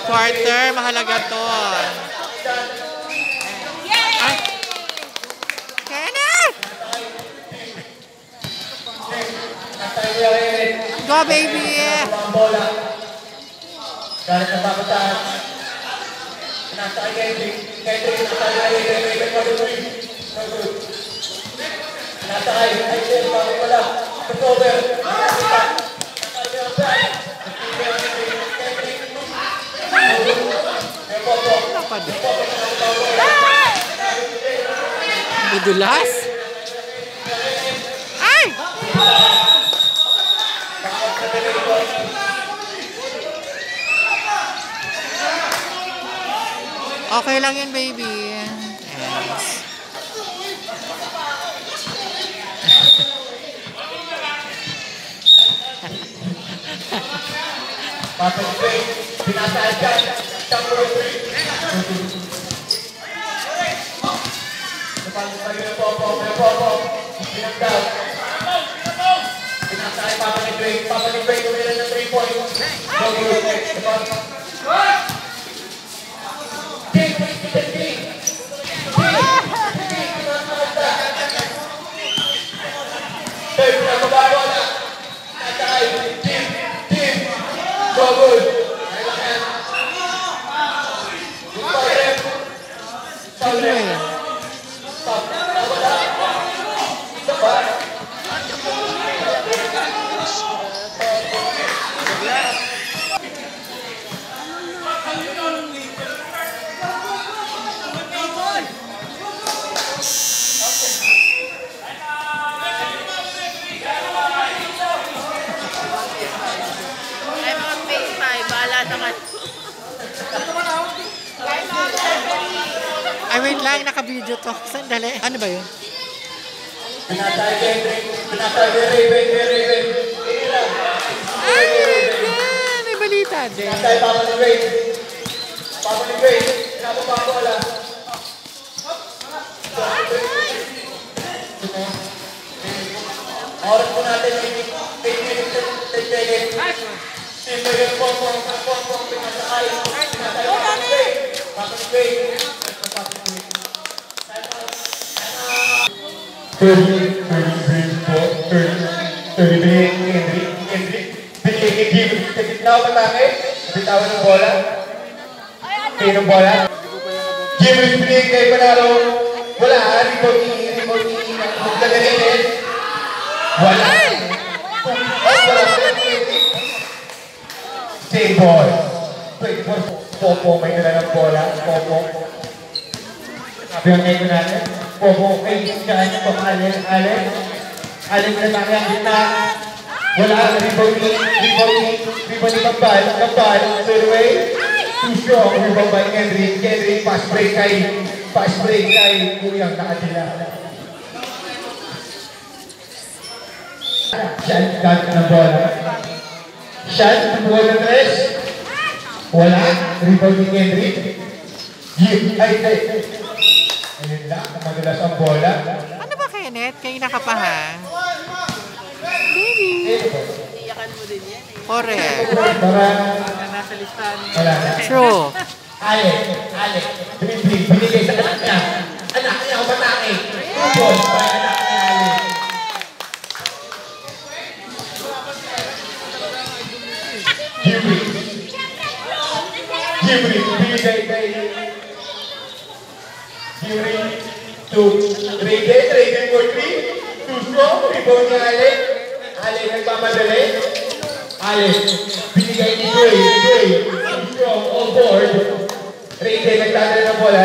quarter, mahalaga to. Ay! Kenneth! Go, baby! Galit na papataan. Nasa kay Kendrick. Kendrick, nasa kay Kendrick. Nasa kay Kendrick. Bakit pala? Cover. Madulas? Ay! Okay lang yun, baby. Yes. Papag-break. Pinasaan dyan. Chamber 3. May popo. Pinagdaw. Pinasaan papag-break. Papag-break. Kumila ng 3 points. Go, go. Ay, wait lang. Naka-video to. Sandali. Ano ba yun? Pinatay Kendrick. Pinatay Raven. Ay, Raven! May balita din. Pinatay Papa ni Raven. Pinapapako wala. Oras po natin. 8 minutes to check it. Sino yung pong pinatay. Pinatay Papa ni Raven. 30 Kendrick. Binigay kay Jim. Sa gitna ako matake. Bitawan ng bola. Kayo ng bola. Jim, binigay kay Panalo. Wala. Rebound ni Magdaganin. Wala. Wala sa Kendrick. Same ball. 24. Popo. May dala ng bola. Popo. Sabi ang ngayon natin. Popo kay Shan. Allen na tayo ang gitna. Wala. Rebound ni Kambal. Fairway. Too strong. Rebound by Kendrick. Fast break kay Kuyang nakatila. Shan. Gagawin ng bola. Shan. Tubuhan ng tres. Wala. Rebound ni Kendrick. Ayun lang. Madulas ang bola. Ano ba, Kenneth? Kayo na ka pa, ha? Baby! Iyakan mo din yan eh. Correct. Nasa listahan mo. Wala na. True. Alec. Binigay sa anak niya. Anak niya, matake. Football. Para anak niya, Alec. Jimmy. Binigay kay Jimmy to Raven for 3. Too strong. Rebound ni Alec. Alec nagmamadali. Alec. Binigay ni Dre. Too strong. On board. Raven nagdadala ng bola.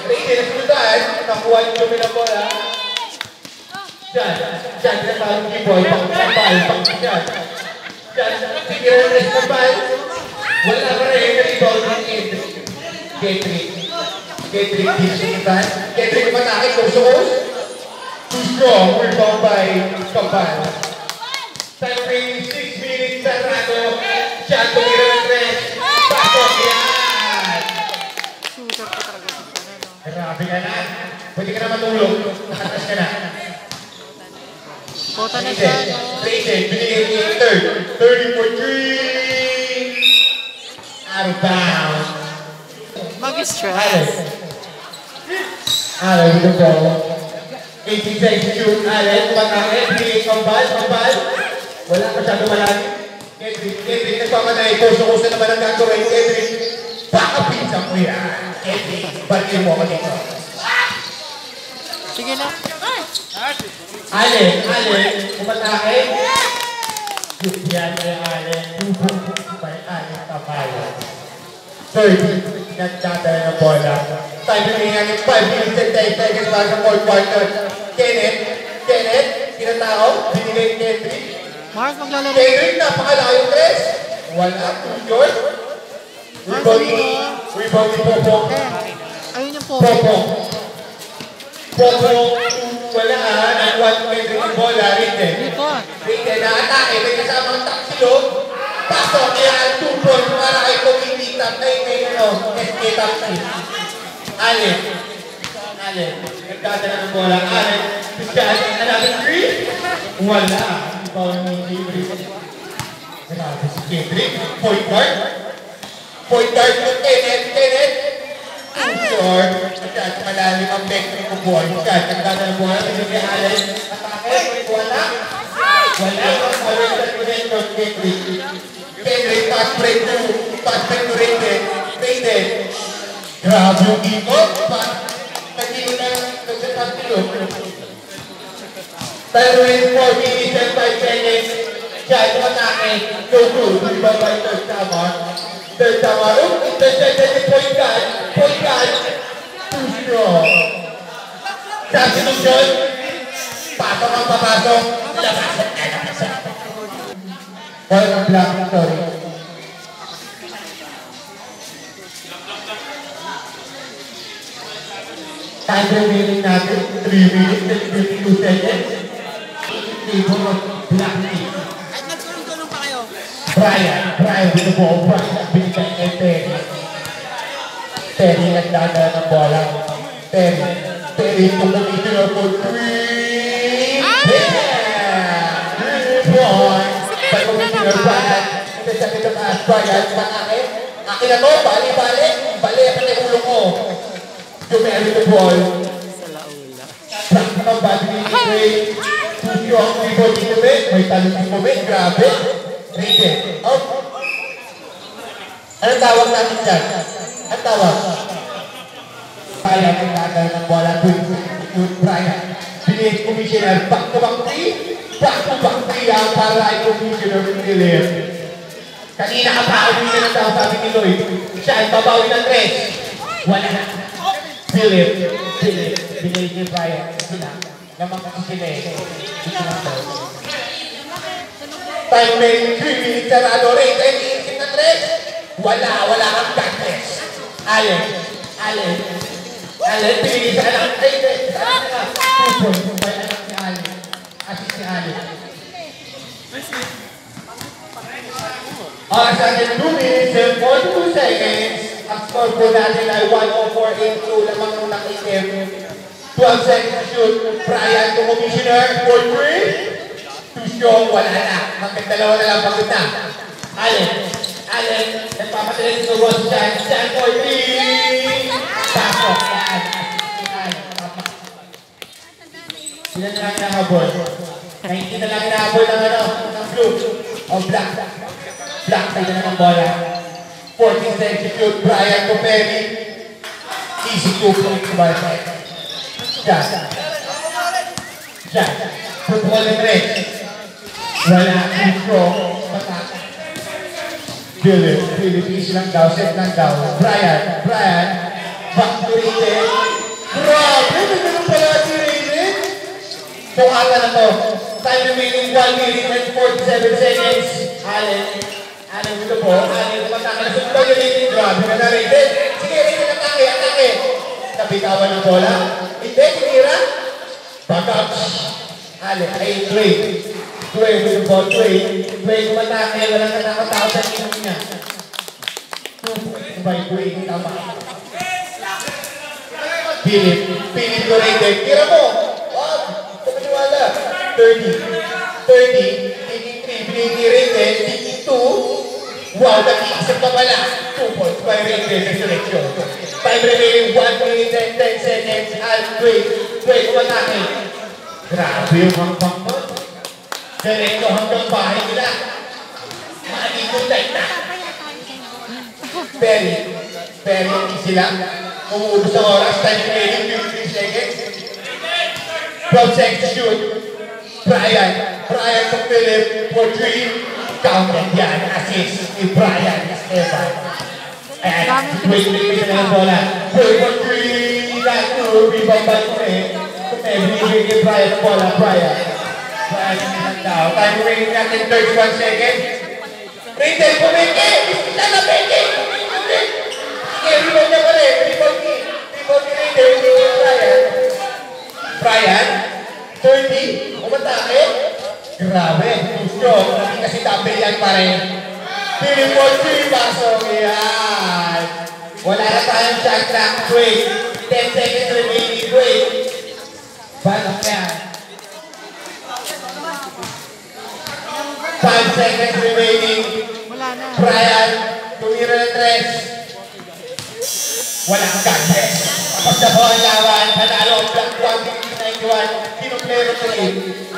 Raven nagsundan. Nakuha yung dumi ng bola. Diyan. Pinatawag ni Boy. Pang-pal. Diyan. Tigil ang rest ng ball. Wala pa rin. Rebound ni Kendrick disimutan. Kendrick matake. Coast. Too strong. Rebound by Kambal. Time frame 6 minutes. Sarado. Siya tumira ng tres. Pasok yan. Shooter ko talaga sa sana, no? Grabe ka na. Pwede ka na matulog. Nakatas ka na. Bota na siya, no? Rated. Binigay niya yung third. 30 for 3. Out of bounds. Mag-stress. Allen with the ball. 18 seconds to shoot. Allen, pag-akit. Bigay kambal. Wala masyado malaki. Kendrick, nagpamatay. Kuso-kuso naman ang gagawin. Kendrick, pakapinsan mo yan. Kendrick, balikin mo ako dito. Sige na. Allen, pumatake. Shoot yan kay Allen. By Allen Tapayo. 30, nagdadala ng bola. Time remaining ng 5 minutes and 10 seconds para sa fourth quarter. Kenneth, tinatao, binigay Kendrick. Mars, maglalaro. Kendrick, napakalayo tres. Wala, too short. Rebound ni Popo. Ayun yung po. Popo, wala ang 1 Kendrick ng bola. Ritten, na-atake, may kasamang taksilo. Pasok, kaya 2 points para kay Community Top na SK Top 6. Allen, nagdadala ng bola. Allen, another 3. Wala. Ikaw ni Kendrick. Grabe si Kendrick. Point guard to Kenneth. Short. At malalim ang back ni Kubuan. Nagdadala ng bola. Pinigay Allen. Atake. Wala. Kendrick, pass break to Raiden. Grabe yung ikot. Nagino na nagsasantilo. Pero in 4 minutes and 5 seconds, siya yung atake. Go through. Ibabay third tamar. Intercepted ni point guard. Too strong. Substitution. Pasok ang papasok. Labas. Point blank, sorry. Time remaining natin, 3 minutes and 52 seconds. Table of black team. At nagsulong-tulong pa kayo. Brian with the ball. Brian binigay kay Terry. Terry nagdadala ng bola. Terry tumitinor for 3. Yeah! Point. By Commissioner Brian. Intercepted ng Brian. Patake. Akin na to. Bali. Bali ang ulo ko. Dumeri the ball. Praktikang body ni Ray. Too strong people dito ba? May talong dito ba? Grabe. Raiden. Out. Anong tawag natin dyan? Anong tawag? Brian ang nagal ng bola. Brian. Bilis Commissioner. Back to back 3 lang para ay Commissioner Miller. Kanina ka pa uwi na ng tao sabi ni Lloyd. Siya ay babawi ng 3. Wala na. Philip. Binili ni Brian. Sila. Naman kasi sila eh. Time remaining 3 minutes sarado. Raiden. Iisip na 3. Wala kang practice. Allen. Pinili sa anak. Raiden. 2 points. May anak si Allen. Assist si Allen. Sa atin 2 minutes and 42 seconds. Ang score po natin ay 104-82 lamang nung nakikim. 12 seconds to shoot. Brian to Commissioner for 3. Too strong, wala na. Hanggang dalawa na lang pagod na. Allen, nagpapatalis sa one shot. Shot for 3. Pasok. Sila na lang hinahabol. 19 na lang hinahabol ng blue. O black. Black side na ng bola. 14 seconds to shoot. Brian to Perry. Easy 2 points to my side. Shot. Football in red. Wala. Too strong. Patak. Philip. Easy lang daw. Set lang daw. Brian. Back to Raiden. Grabe. May ganun pala si Raiden. Sukata na to. Time remaining 1 minute and 47 seconds. Allen with the ball. Allen matake na sa pag Raiden. Grabe na Raiden. Sige, Raiden atake. Nabitawan ng bola. Hindi, tinira. Back up. Allen, ay Dre with the ball. Dre kumatake. Walang nakakatawa sa inom niya. 2 points by Dre. Tama. Philip to Raiden. Tira mo. Wag. Kumaniwala. 30. Taking 3. Binigay Raiden. Taking 2. Wow, nag-iisip ka pala. 2 points by Rangers sa seleksyon. Time remaining 1 minute and 10 seconds. Wait, umatake. Grabe yung hanggang mo. Diretso hanggang bahay nila. Manikutay na. Very sila. Umuubos ang oras. Time remaining 53 seconds. 12 seconds to shoot. Brian to Philip for 3. Counted yan. Assist ni Brian Esteban. Ayan. Wait na yung bola. Wait for 3. That 2. Rebound by Kune. Binigay kay Brian ang bola. Brian down. Time remaining natin 31 seconds. Rindel, pumiki! Isa na piki! Sige, rebound na pala eh. Rebound ni Rindel. Brian, 30. Umatake. Grabe, gusto. Hindi kasi double yan pare. Philip for 3. Pasok. Yan. Wala na tayong shot clock. Wait. 10 seconds remaining. Wait. Pasok yan. 5 seconds remaining. Brian, tumira ng 3. Walang contest. Tapos na po ang lawan. Panalo, Black 1, 91. Kinuplero 3.